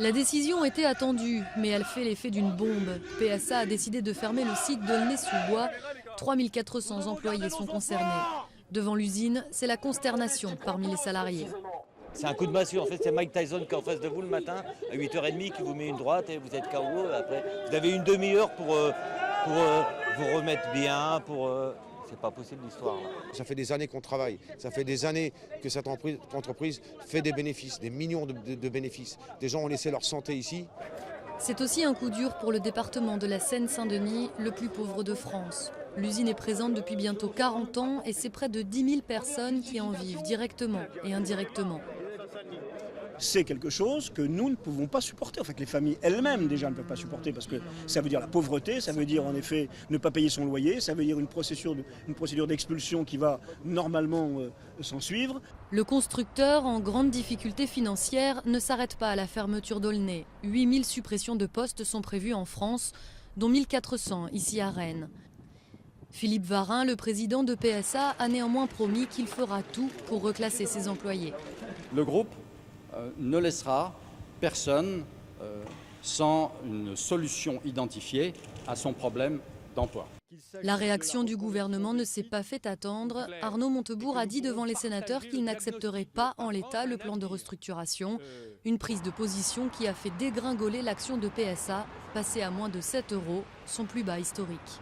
La décision était attendue, mais elle fait l'effet d'une bombe. PSA a décidé de fermer le site d'Aulnay-sous-Bois. 3400 employés sont concernés. Devant l'usine, c'est la consternation parmi les salariés. C'est un coup de massue, en fait c'est Mike Tyson qui est en face de vous le matin à 8h30 qui vous met une droite et vous êtes KO. Après, vous avez une demi-heure pour vous remettre bien, c'est pas possible l'histoire. Ça fait des années qu'on travaille, ça fait des années que cette entreprise fait des bénéfices, des millions de bénéfices. Des gens ont laissé leur santé ici. C'est aussi un coup dur pour le département de la Seine-Saint-Denis, le plus pauvre de France. L'usine est présente depuis bientôt 40 ans et c'est près de 10 000 personnes qui en vivent directement et indirectement. C'est quelque chose que nous ne pouvons pas supporter, enfin que les familles elles-mêmes déjà ne peuvent pas supporter, parce que ça veut dire la pauvreté, ça veut dire en effet ne pas payer son loyer, ça veut dire une procédure d'expulsion qui va normalement s'en suivre. Le constructeur, en grande difficulté financière, ne s'arrête pas à la fermeture d'Aulnay. 8000 suppressions de postes sont prévues en France, dont 1400 ici à Rennes. Philippe Varin, le président de PSA, a néanmoins promis qu'il fera tout pour reclasser ses employés. Le groupe ne laissera personne sans une solution identifiée à son problème d'emploi. La réaction du gouvernement ne s'est pas fait attendre. Arnaud Montebourg a dit devant les sénateurs qu'il n'accepterait pas en l'état le plan de restructuration. Une prise de position qui a fait dégringoler l'action de PSA, passée à moins de 7 €, son plus bas historique.